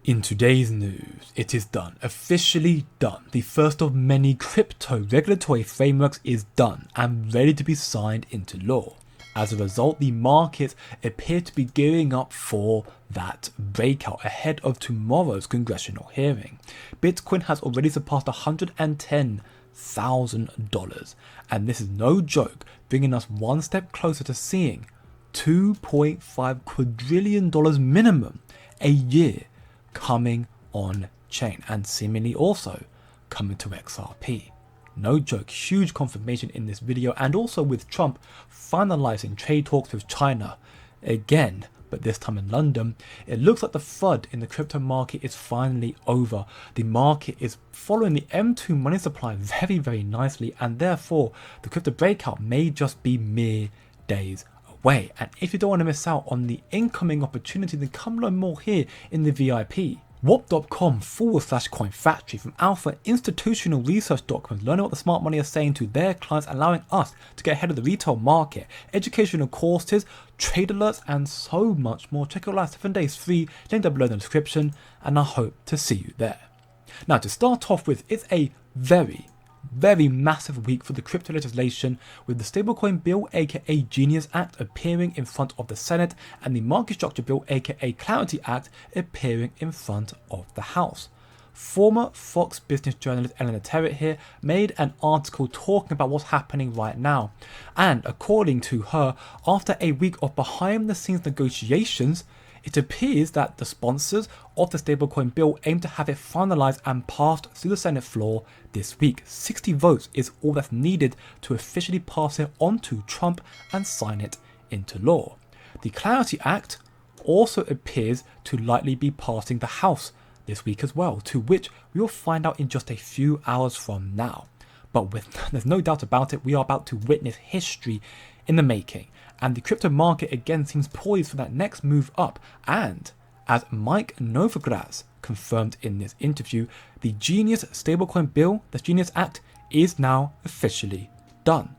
In today's news, it is done, officially done. The first of many crypto regulatory frameworks is done and ready to be signed into law. As a result, the markets appear to be gearing up for that breakout ahead of tomorrow's congressional hearing. Bitcoin has already surpassed $110,000, and this is no joke, bringing us one step closer to seeing $2.5 quadrillion minimum a year coming on chain, and seemingly also coming to XRP. No joke, huge confirmation in this video, and also with Trump finalizing trade talks with China again, but this time in London. It looks like the FUD in the crypto market is finally over. The market is following the M2 money supply very, very nicely, and therefore the crypto breakout may just be mere days away. And if you don't want to miss out on the incoming opportunity, then come learn more here in the VIP. Warp.com/coin factory from Alpha institutional research documents, learning what the smart money are saying to their clients, allowing us to get ahead of the retail market, educational courses, trade alerts, and so much more. Check out our 7 days free, link down below in the description, and I hope to see you there. Now, to start off with, it's a very massive week for the crypto legislation, with the Stablecoin Bill aka Genius Act appearing in front of the Senate, and the Market Structure Bill aka Clarity Act appearing in front of the House. Former Fox Business journalist Eleanor Terrett here made an article talking about what's happening right now, and according to her, after a week of behind the scenes negotiations, it appears that the sponsors of the stablecoin bill aim to have it finalized and passed through the Senate floor this week. 60 votes is all that's needed to officially pass it on to Trump and sign it into law. The Clarity Act also appears to likely be passing the House this week as well, to which we will find out in just a few hours from now. But there's no doubt about it, we are about to witness history in the making. And the crypto market again seems poised for that next move up. And as Mike Novogratz confirmed in this interview, the Genius Stablecoin Bill, the Genius Act, is now officially done.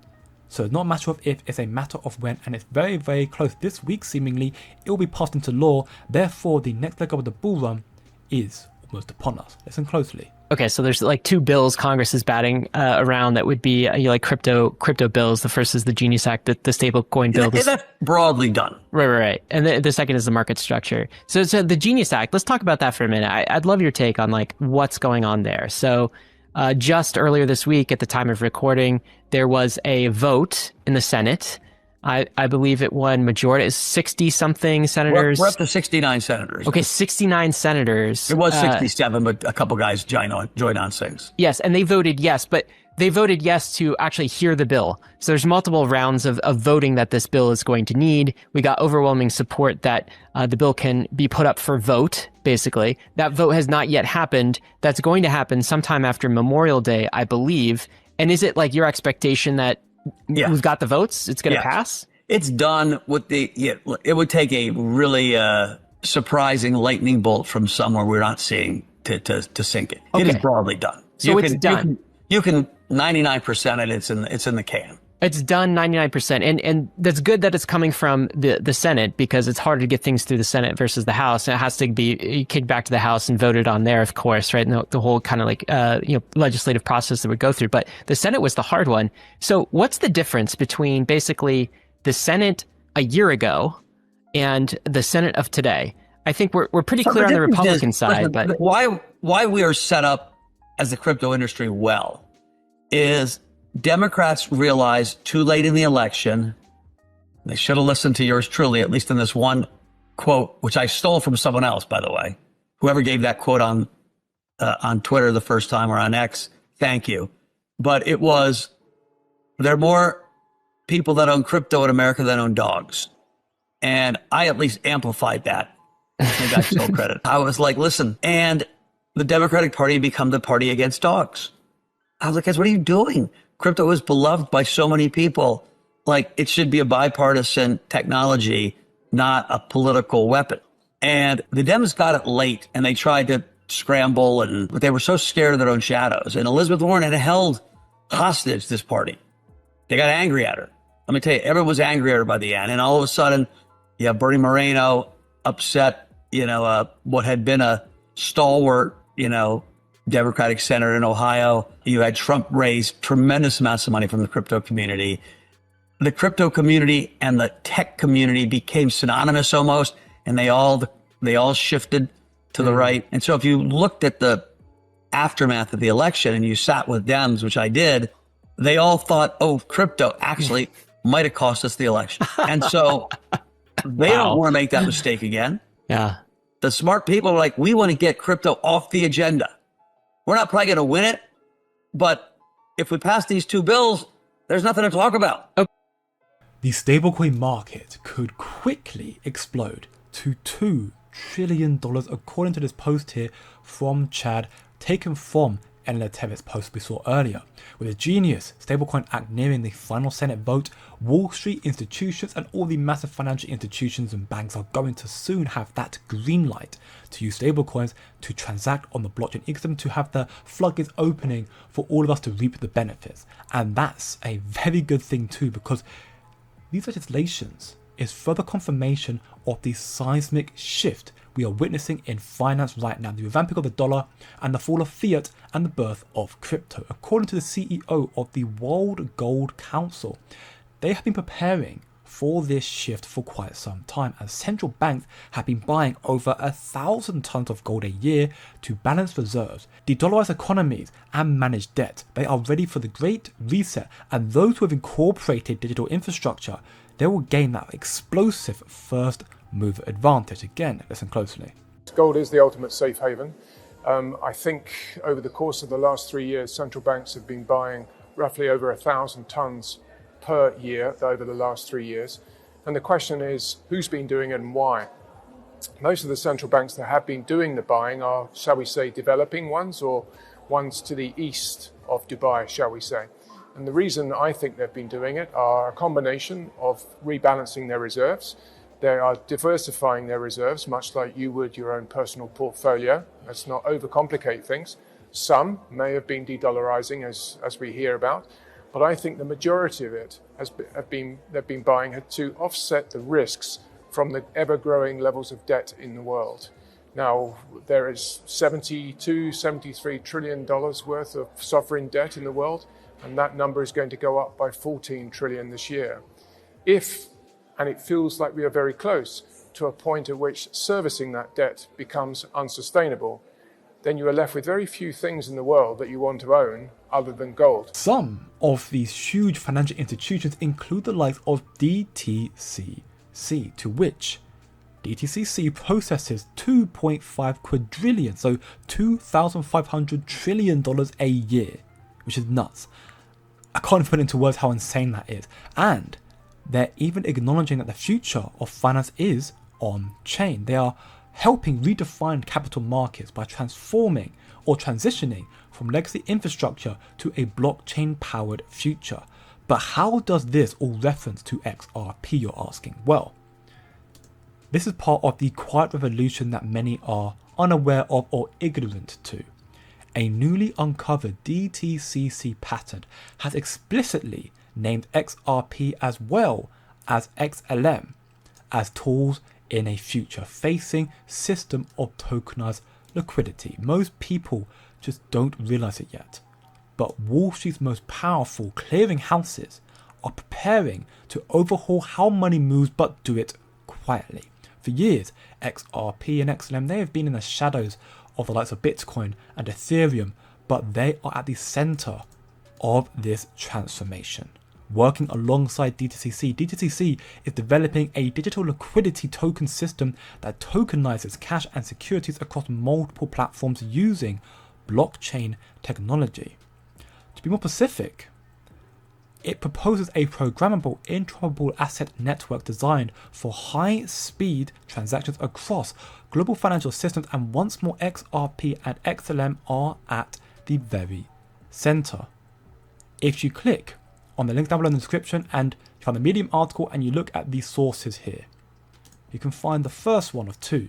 So it's not a matter of if, it's a matter of when, and it's very, very close. This week, seemingly, it will be passed into law. Therefore, the next leg of the bull run is almost upon us. Listen closely. Okay, so there's like two bills Congress is batting around that would be like crypto bills. The first is the Genius Act, the stablecoin bill. That's broadly done. Right. And the second is the market structure. So the Genius Act, let's talk about that for a minute. I'd love your take on like what's going on there. So just earlier this week, at the time of recording, there was a vote in the Senate. I believe it won majority, 60-something senators. We're up to 69 senators. Okay, 69 senators. It was 67, but a couple guys joined on things. Yes, and they voted yes, but they voted yes to actually hear the bill. So there's multiple rounds of voting that this bill is going to need. We got overwhelming support that the bill can be put up for vote, basically. That vote has not yet happened. That's going to happen sometime after Memorial Day, I believe. And is it like your expectation that we've got the votes, it's going to pass? It's done with it would take a really surprising lightning bolt from somewhere we're not seeing to sink it. Okay. It is broadly done. So it's done. You can 99% it. It's in the can. It's done 99%. And that's good that it's coming from the Senate, because it's harder to get things through the Senate versus the House. And it has to be kicked back to the House and voted on there, of course, right? And the whole kind of like, legislative process that would go through. But the Senate was the hard one. So what's the difference between basically the Senate a year ago and the Senate of today? I think we're pretty clear on the Republican side, but why we are set up as the crypto industry well is Democrats realized too late in the election, they should have listened to yours truly, at least in this one quote, which I stole from someone else, by the way. Whoever gave that quote on Twitter the first time, or on X, thank you. But it was, there are more people that own crypto in America than own dogs. And I at least amplified that. I got no credit. I was like, listen, and the Democratic Party become the party against dogs. I was like, guys, what are you doing? Crypto is beloved by so many people. Like, it should be a bipartisan technology, not a political weapon. And the Dems got it late, and they tried to scramble, but they were so scared of their own shadows. And Elizabeth Warren had held hostage this party. They got angry at her. Let me tell you, everyone was angry at her by the end. And all of a sudden, you have Bernie Moreno upset, what had been a stalwart, Democratic senator in Ohio. You had Trump raise tremendous amounts of money from the crypto community. The crypto community and the tech community became synonymous almost, and they all shifted to the right. And so if you looked at the aftermath of the election and you sat with Dems, which I did, they all thought, oh, crypto actually might have cost us the election. And so they don't want to make that mistake again. Yeah. The smart people are like, we want to get crypto off the agenda. We're not probably going to win it, but if we pass these two bills, there's nothing to talk about. The stablecoin market could quickly explode to $2 trillion, according to this post here from Chad, taken from Ellen Tevet's post we saw earlier. With the Genius Stablecoin Act nearing the final Senate vote, Wall Street institutions and all the massive financial institutions and banks are going to soon have that green light to use stablecoins to transact on the blockchain ecosystem, to have the floodgates opening for all of us to reap the benefits. And that's a very good thing too, because these legislations is further confirmation of the seismic shift we are witnessing in finance right now, the revamping of the dollar and the fall of fiat and the birth of crypto. According to the CEO of the World Gold Council, they have been preparing for this shift for quite some time, as central banks have been buying over 1,000 tons of gold a year to balance reserves, de-dollarize economies and manage debt. They are ready for the Great Reset, and those who have incorporated digital infrastructure, they will gain that explosive first mover advantage. Again, listen closely. Gold is the ultimate safe haven. I think over the course of the last 3 years, central banks have been buying roughly over 1,000 tons per year over the last 3 years. And the question is, who's been doing it and why? Most of the central banks that have been doing the buying are, shall we say, developing ones, or ones to the east of Dubai, shall we say. And the reason I think they've been doing it are a combination of rebalancing their reserves. They are diversifying their reserves, much like you would your own personal portfolio. Let's not overcomplicate things. Some may have been de-dollarizing, as we hear about, but I think the majority of it they've been buying to offset the risks from the ever-growing levels of debt in the world. Now, there is $73 trillion worth of sovereign debt in the world, and that number is going to go up by 14 trillion this year. And it feels like we are very close to a point at which servicing that debt becomes unsustainable, then you are left with very few things in the world that you want to own other than gold. Some of these huge financial institutions include the likes of DTCC, to which DTCC processes 2.5 quadrillion, so $2,500 trillion a year, which is nuts. I can't even put into words how insane that is. And they're even acknowledging that the future of finance is on chain. They are helping redefine capital markets by transforming or transitioning from legacy infrastructure to a blockchain-powered future. But how does this all reference to XRP, you're asking? Well, this is part of the quiet revolution that many are unaware of or ignorant to. A newly uncovered DTCC patent has explicitly named XRP as well as XLM as tools in a future-facing system of tokenized liquidity. Most people just don't realize it yet, but Wall Street's most powerful clearing houses are preparing to overhaul how money moves, but do it quietly. For years, XRP and XLM, they have been in the shadows of the likes of Bitcoin and Ethereum, but they are at the center of this transformation. Working alongside DTCC, DTCC is developing a digital liquidity token system that tokenizes cash and securities across multiple platforms using blockchain technology. To be more specific, it proposes a programmable interoperable asset network designed for high-speed transactions across global financial systems, and once more XRP and XLM are at the very center. If you click on the link down below in the description and you find the Medium article and you look at the sources here, you can find the first one of two.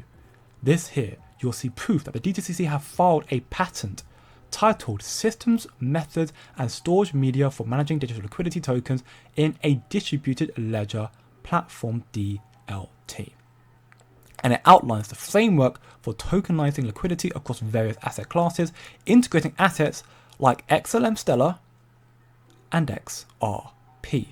This here, you'll see proof that the DTCC have filed a patent titled Systems, Methods and Storage Media for Managing Digital Liquidity Tokens in a Distributed Ledger Platform, DLT. and it outlines the framework for tokenizing liquidity across various asset classes, integrating assets like XLM Stellar and XRP.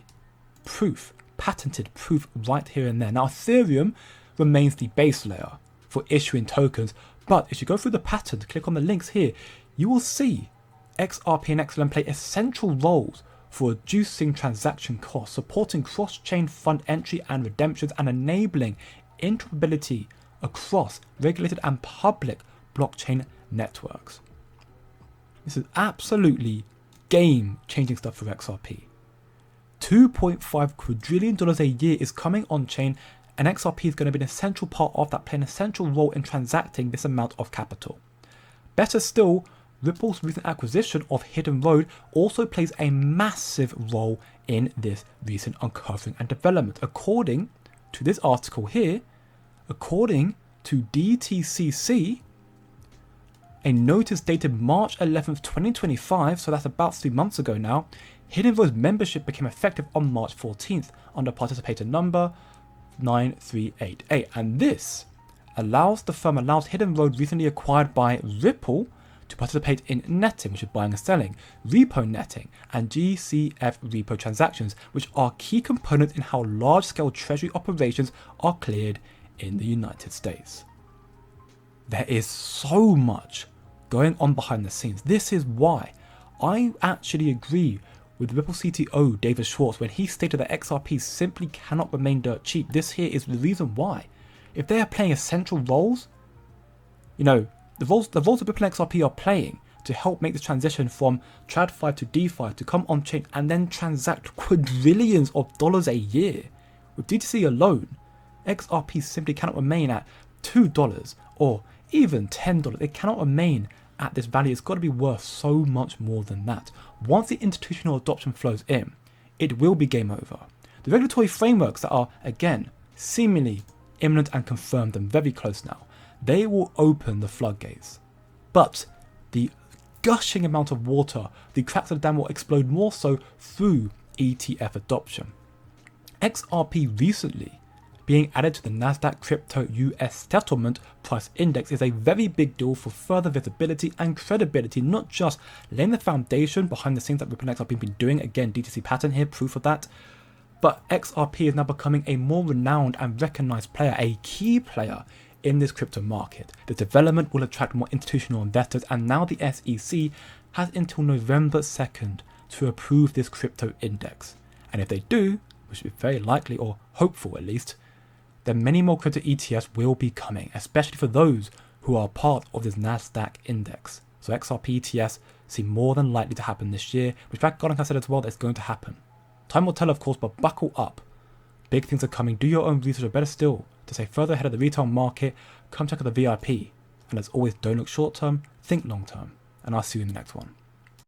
Proof, patented proof right here and there. Now, Ethereum remains the base layer for issuing tokens, but if you go through the patent, click on the links here, you will see XRP and XLM play essential roles for reducing transaction costs, supporting cross-chain fund entry and redemptions, and enabling interoperability across regulated and public blockchain networks. This is absolutely game-changing stuff for XRP. $2.5 quadrillion a year is coming on-chain, and XRP is going to be an essential part of that, playing an essential role in transacting this amount of capital. Better still, Ripple's recent acquisition of Hidden Road also plays a massive role in this recent uncovering and development. According to this article here, according to DTCC, a notice dated March 11th, 2025, so that's about 3 months ago now, Hidden Road's membership became effective on March 14th under participator number 9388. And this allows Hidden Road, recently acquired by Ripple, to participate in netting, which is buying and selling, repo netting, and GCF repo transactions, which are key components in how large-scale treasury operations are cleared in the United States. There is so much going on behind the scenes. This is why I actually agree with Ripple CTO David Schwartz when he stated that XRP simply cannot remain dirt cheap. This here is the reason why. If they are playing essential roles, the roles that Ripple and XRP are playing to help make the transition from TradFi to DeFi to come on-chain and then transact quadrillions of dollars a year. With DTC alone, XRP simply cannot remain at $2 or even $10. It cannot remain at this value. It's got to be worth so much more than that. Once the institutional adoption flows in, it will be game over. The regulatory frameworks that are, again, seemingly imminent and confirmed and very close now, they will open the floodgates. But the gushing amount of water, the cracks of the dam will explode more so through ETF adoption. XRP recently being added to the Nasdaq Crypto US Settlement Price Index is a very big deal for further visibility and credibility, not just laying the foundation behind the scenes that Ripple and XRP have been doing, again DTC pattern here, proof of that, but XRP is now becoming a more renowned and recognized player, a key player in this crypto market. The development will attract more institutional investors, and now the SEC has until November 2nd to approve this crypto index. And if they do, which is very likely or hopeful at least, then many more crypto ETFs will be coming, especially for those who are part of this Nasdaq index. So XRP ETFs seem more than likely to happen this year, which Back Garden has said as well that it's going to happen. Time will tell, of course, but buckle up. Big things are coming. Do your own research, or better still, to stay further ahead of the retail market, come check out the VIP. And as always, don't look short term, think long term. And I'll see you in the next one.